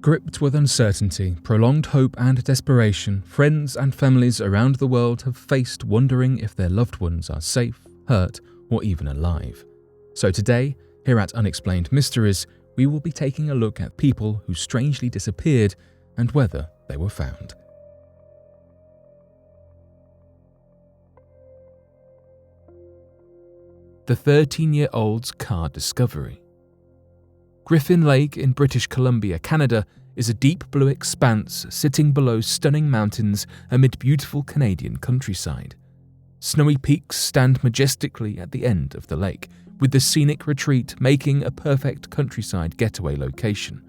Gripped with uncertainty, prolonged hope and desperation, friends and families around the world have faced wondering if their loved ones are safe, hurt, or even alive. So today, here at Unexplained Mysteries, we will be taking a look at people who strangely disappeared and whether they were found. The 13-year-old's car discovery. Griffin Lake in British Columbia, Canada, is a deep blue expanse sitting below stunning mountains amid beautiful Canadian countryside. Snowy peaks stand majestically at the end of the lake, with the scenic retreat making a perfect countryside getaway location.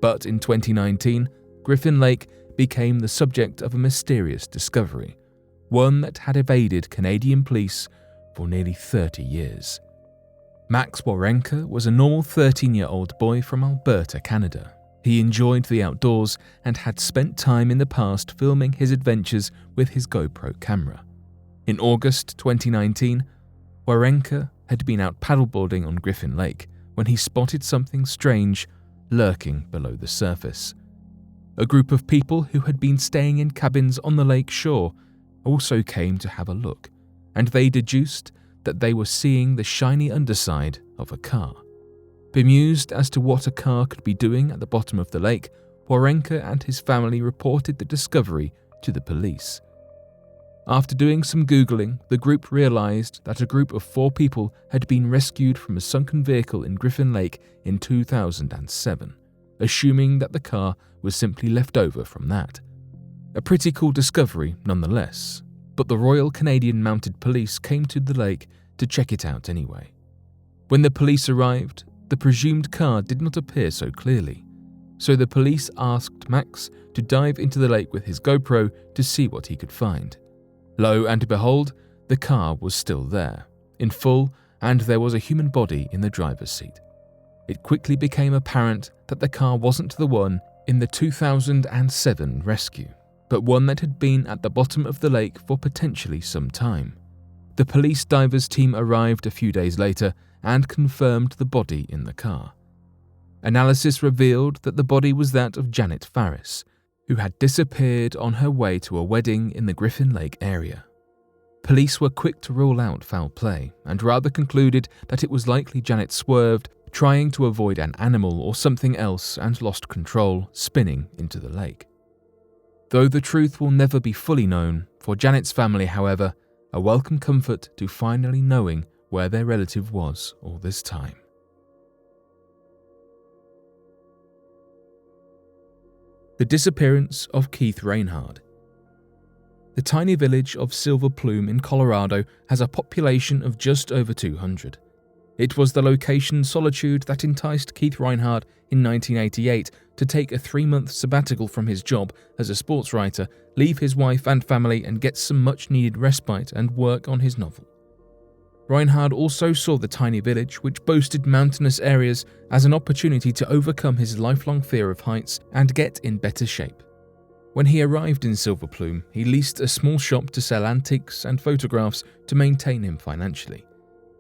But in 2019, Griffin Lake became the subject of a mysterious discovery, one that had evaded Canadian police for nearly 30 years. Max Wawrenka was a normal 13-year-old boy from Alberta, Canada. He enjoyed the outdoors and had spent time in the past filming his adventures with his GoPro camera. In August 2019, Wawrenka had been out paddleboarding on Griffin Lake when he spotted something strange lurking below the surface. A group of people who had been staying in cabins on the lake shore also came to have a look, and they deduced that they were seeing the shiny underside of a car. Bemused as to what a car could be doing at the bottom of the lake, Wawrenka and his family reported the discovery to the police. After doing some Googling, the group realized that a group of 4 people had been rescued from a sunken vehicle in Griffin Lake in 2007, assuming that the car was simply left over from that. A pretty cool discovery nonetheless, but the Royal Canadian Mounted Police came to the lake to check it out anyway. When the police arrived, the presumed car did not appear so clearly, so the police asked Max to dive into the lake with his GoPro to see what he could find. Lo and behold, the car was still there, in full, and there was a human body in the driver's seat. It quickly became apparent that the car wasn't the one in the 2007 rescue, but one that had been at the bottom of the lake for potentially some time. The police divers team arrived a few days later and confirmed the body in the car. Analysis revealed that the body was that of Janet Farris, who had disappeared on her way to a wedding in the Griffin Lake area. Police were quick to rule out foul play and rather concluded that it was likely Janet swerved, trying to avoid an animal or something else, and lost control, spinning into the lake. Though the truth will never be fully known, for Janet's family, however, a welcome comfort to finally knowing where their relative was all this time. The disappearance of Keith Reinhard. The tiny village of Silver Plume in Colorado has a population of just over 200. It was the location solitude that enticed Keith Reinhard in 1988 to take a 3-month sabbatical from his job as a sports writer, leave his wife and family, and get some much-needed respite and work on his novel. Reinhard also saw the tiny village, which boasted mountainous areas, as an opportunity to overcome his lifelong fear of heights and get in better shape. When he arrived in Silver Plume, he leased a small shop to sell antiques and photographs to maintain him financially.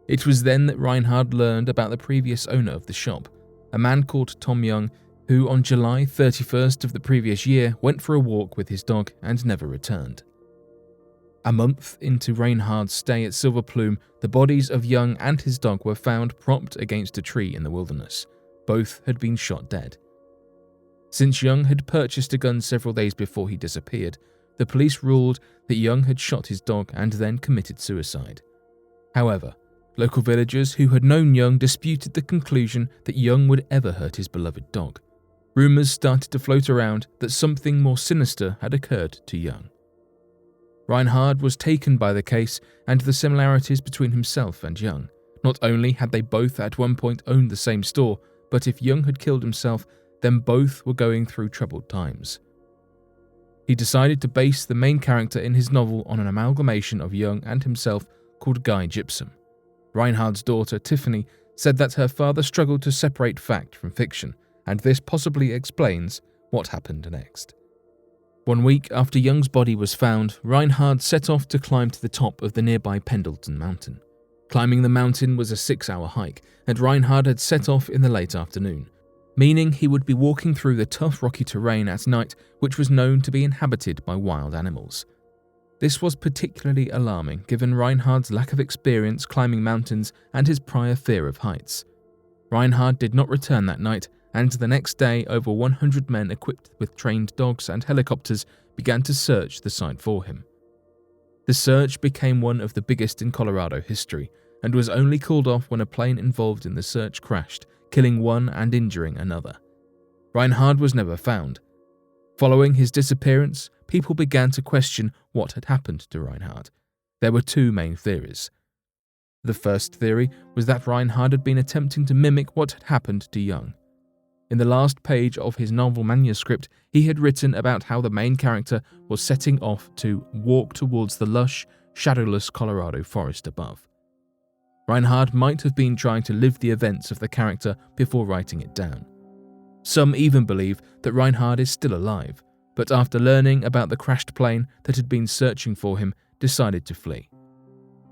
It was then that Reinhard learned about the previous owner of the shop, a man called Tom Young, who on July 31st of the previous year went for a walk with his dog and never returned. A month into Reinhard's stay at Silver Plume, the bodies of Young and his dog were found propped against a tree in the wilderness. Both had been shot dead. Since Young had purchased a gun several days before he disappeared, the police ruled that Young had shot his dog and then committed suicide. However, local villagers who had known Young disputed the conclusion that Young would ever hurt his beloved dog. Rumors started to float around that something more sinister had occurred to Young. Reinhard was taken by the case and the similarities between himself and Young. Not only had they both at one point owned the same store, but if Young had killed himself, then both were going through troubled times. He decided to base the main character in his novel on an amalgamation of Young and himself called Guy Gypsum. Reinhard's daughter, Tiffany, said that her father struggled to separate fact from fiction, and this possibly explains what happened next. 1 week after Young's body was found, Reinhard set off to climb to the top of the nearby Pendleton Mountain. Climbing the mountain was a 6-hour hike, and Reinhard had set off in the late afternoon. meaning he would be walking through the tough rocky terrain at night, which was known to be inhabited by wild animals. This was particularly alarming given Reinhard's lack of experience climbing mountains and his prior fear of heights. Reinhard did not return that night, and the next day over 100 men equipped with trained dogs and helicopters began to search the site for him. The search became one of the biggest in Colorado history, and was only called off when a plane involved in the search crashed, killing one and injuring another. Reinhard was never found. Following his disappearance, people began to question what had happened to Reinhard. There were two main theories. The first theory was that Reinhard had been attempting to mimic what had happened to Young. In the last page of his novel manuscript, he had written about how the main character was setting off to walk towards the lush, shadowless Colorado forest above. Reinhard might have been trying to live the events of the character before writing it down. Some even believe that Reinhard is still alive, but after learning about the crashed plane that had been searching for him, decided to flee.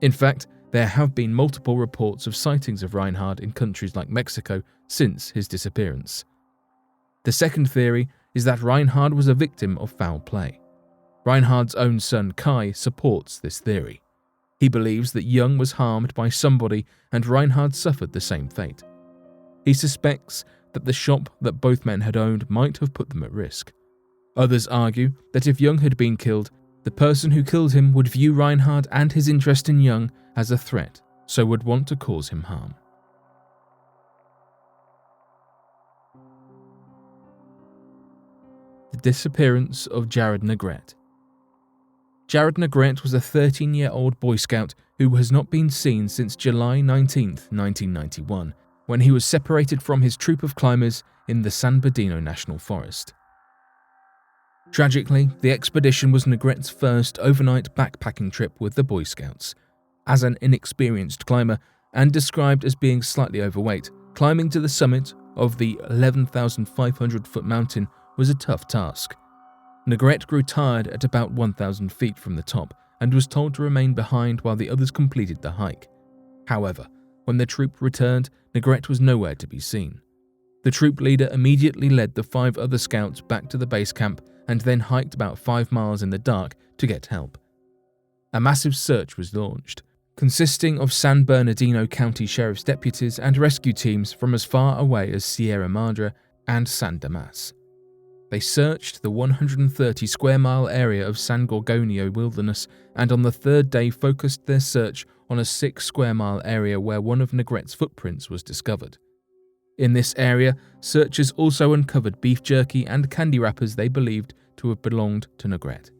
In fact, there have been multiple reports of sightings of Reinhard in countries like Mexico since his disappearance. The second theory is that Reinhard was a victim of foul play. Reinhard's own son Kai supports this theory. He believes that Young was harmed by somebody and Reinhard suffered the same fate. He suspects that the shop that both men had owned might have put them at risk. Others argue that if Young had been killed, the person who killed him would view Reinhard and his interest in Young as a threat, so would want to cause him harm. The disappearance of Jared Negrete. Jared Negrete was a 13-year-old Boy Scout who has not been seen since July 19, 1991, when he was separated from his troop of climbers in the San Bernardino National Forest. Tragically, the expedition was Negrete's first overnight backpacking trip with the Boy Scouts. As an inexperienced climber and described as being slightly overweight, climbing to the summit of the 11,500-foot mountain was a tough task. Negrete grew tired at about 1,000 feet from the top and was told to remain behind while the others completed the hike. However, when the troop returned, Negrete was nowhere to be seen. The troop leader immediately led the 5 other scouts back to the base camp and then hiked about 5 miles in the dark to get help. A massive search was launched, consisting of San Bernardino County Sheriff's deputies and rescue teams from as far away as Sierra Madre and San Dimas. They searched the 130 square mile area of San Gorgonio wilderness and on the third day focused their search on a 6 square mile area where one of Negrete's footprints was discovered. In this area, searchers also uncovered beef jerky and candy wrappers they believed to have belonged to Negrete.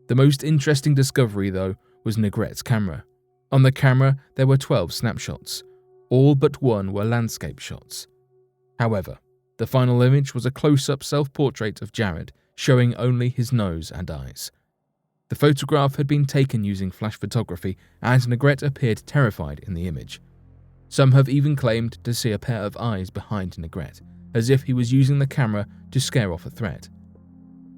The most interesting discovery, though, was Negrete's camera. On the camera, there were 12 snapshots. All but one were landscape shots. However, the final image was a close-up self-portrait of Jared, showing only his nose and eyes. The photograph had been taken using flash photography, and Negrete appeared terrified in the image. Some have even claimed to see a pair of eyes behind Negrete, as if he was using the camera to scare off a threat.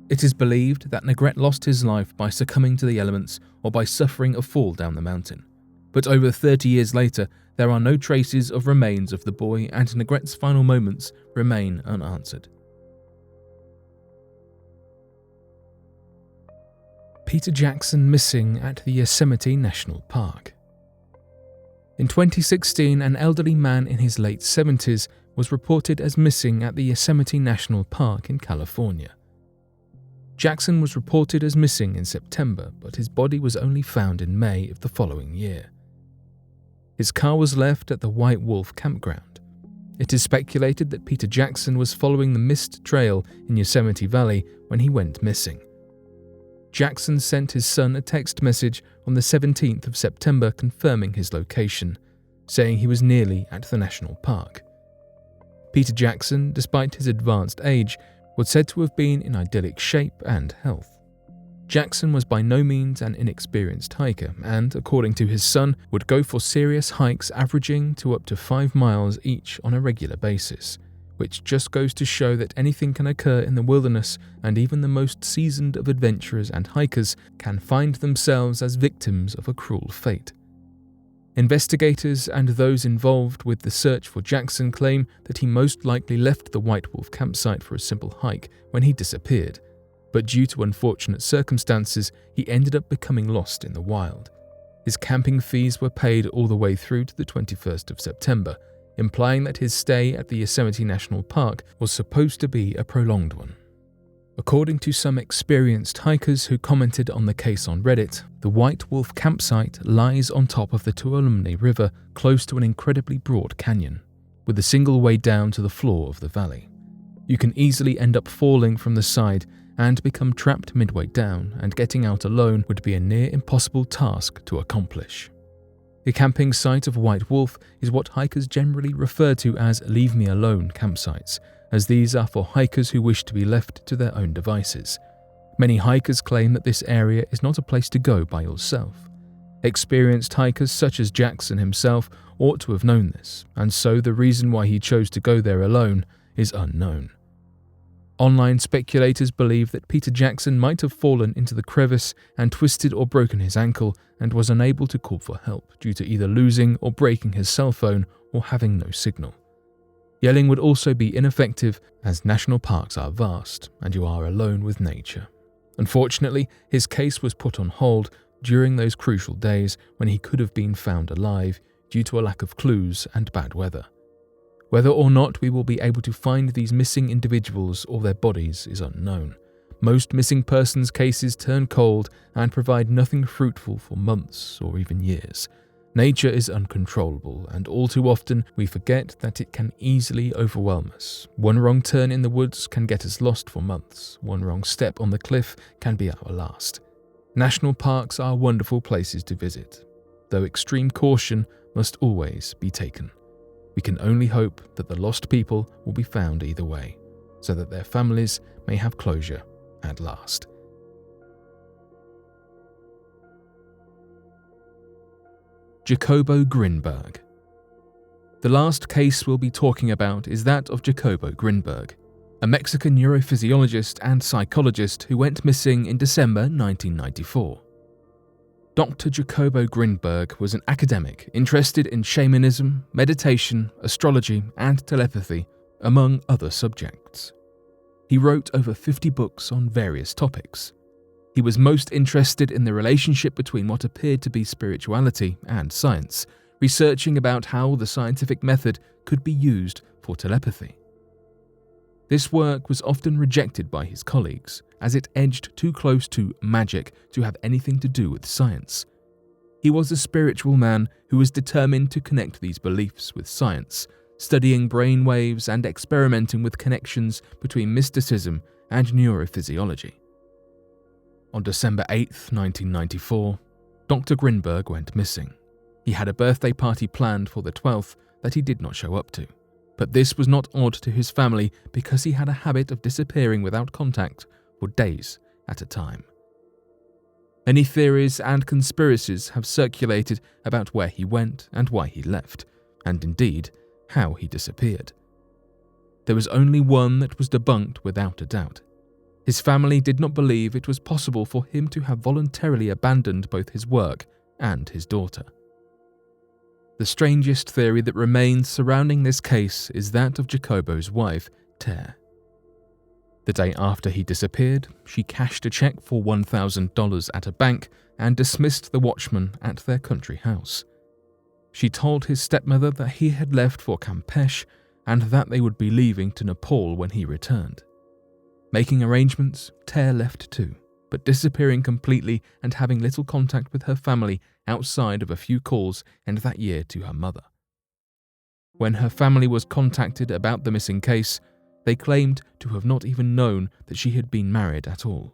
It is believed that Negrete lost his life by succumbing to the elements or by suffering a fall down the mountain. But over 30 years later, there are no traces of remains of the boy and Negrete's final moments remain unanswered. Peter Jackson missing at the Yosemite National Park. In 2016, an elderly man in his late 70s was reported as missing at the Yosemite National Park in California. Jackson was reported as missing in September, but his body was only found in May of the following year. His car was left at the White Wolf campground. It is speculated that Peter Jackson was following the mist trail in Yosemite Valley when he went missing. Jackson sent his son a text message on the 17th of September confirming his location, saying he was nearly at the national park. Peter Jackson, despite his advanced age, was said to have been in idyllic shape and health. Jackson was by no means an inexperienced hiker and, according to his son, would go for serious hikes averaging to up to 5 miles each on a regular basis, which just goes to show that anything can occur in the wilderness and even the most seasoned of adventurers and hikers can find themselves as victims of a cruel fate. Investigators and those involved with the search for Jackson claim that he most likely left the White Wolf campsite for a simple hike when he disappeared, but due to unfortunate circumstances, he ended up becoming lost in the wild. His camping fees were paid all the way through to the 21st of September, implying that his stay at the Yosemite National Park was supposed to be a prolonged one. According to some experienced hikers who commented on the case on Reddit, the White Wolf campsite lies on top of the Tuolumne River close to an incredibly broad canyon, with a single way down to the floor of the valley. You can easily end up falling from the side and become trapped midway down, and getting out alone would be a near impossible task to accomplish. The camping site of White Wolf is what hikers generally refer to as leave me alone campsites, as these are for hikers who wish to be left to their own devices. Many hikers claim that this area is not a place to go by yourself. Experienced hikers such as Jackson himself ought to have known this, and so the reason why he chose to go there alone is unknown. Online speculators believe that Peter Jackson might have fallen into the crevice and twisted or broken his ankle and was unable to call for help due to either losing or breaking his cell phone or having no signal. Yelling would also be ineffective, as national parks are vast and you are alone with nature. Unfortunately, his case was put on hold during those crucial days when he could have been found alive due to a lack of clues and bad weather. Whether or not we will be able to find these missing individuals or their bodies is unknown. Most missing persons cases turn cold and provide nothing fruitful for months or even years. Nature is uncontrollable, and all too often we forget that it can easily overwhelm us. One wrong turn in the woods can get us lost for months. One wrong step on the cliff can be our last. National parks are wonderful places to visit, though extreme caution must always be taken. We can only hope that the lost people will be found either way, so that their families may have closure at last. Jacobo Grinberg. The last case we'll be talking about is that of Jacobo Grinberg, a Mexican neurophysiologist and psychologist who went missing in December 1994. Dr. Jacobo Grinberg was an academic interested in shamanism, meditation, astrology, and telepathy, among other subjects. He wrote over 50 books on various topics. He was most interested in the relationship between what appeared to be spirituality and science, researching about how the scientific method could be used for telepathy. This work was often rejected by his colleagues, as it edged too close to magic to have anything to do with science. He was a spiritual man who was determined to connect these beliefs with science, studying brain waves and experimenting with connections between mysticism and neurophysiology. On December 8, 1994, Dr. Grinberg went missing. He had a birthday party planned for the 12th that he did not show up to, but this was not odd to his family because he had a habit of disappearing without contact for days at a time. Many theories and conspiracies have circulated about where he went and why he left, and indeed, how he disappeared. There was only one that was debunked without a doubt. His family did not believe it was possible for him to have voluntarily abandoned both his work and his daughter. The strangest theory that remains surrounding this case is that of Jacobo's wife, Ter. The day after he disappeared, she cashed a check for $1,000 at a bank and dismissed the watchman at their country house. She told his stepmother that he had left for Campeche and that they would be leaving to Nepal when he returned. Making arrangements, Ter left too, but disappearing completely and having little contact with her family outside of a few calls and that year to her mother. When her family was contacted about the missing case, they claimed to have not even known that she had been married at all.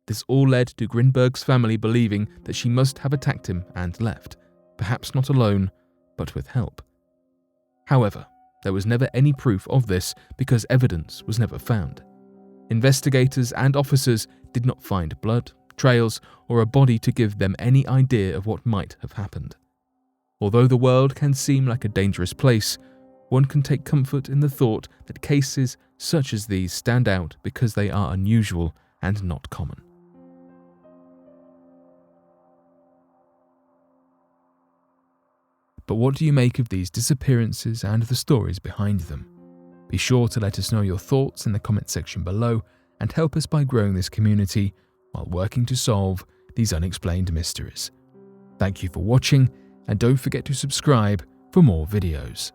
This all led to Grinberg's family believing that she must have attacked him and left, perhaps not alone, but with help. However, there was never any proof of this because evidence was never found. Investigators and officers did not find blood, trails, or a body to give them any idea of what might have happened. Although the world can seem like a dangerous place, one can take comfort in the thought that cases such as these stand out because they are unusual and not common. But what do you make of these disappearances and the stories behind them? Be sure to let us know your thoughts in the comment section below and help us by growing this community while working to solve these unexplained mysteries. Thank you for watching, and don't forget to subscribe for more videos.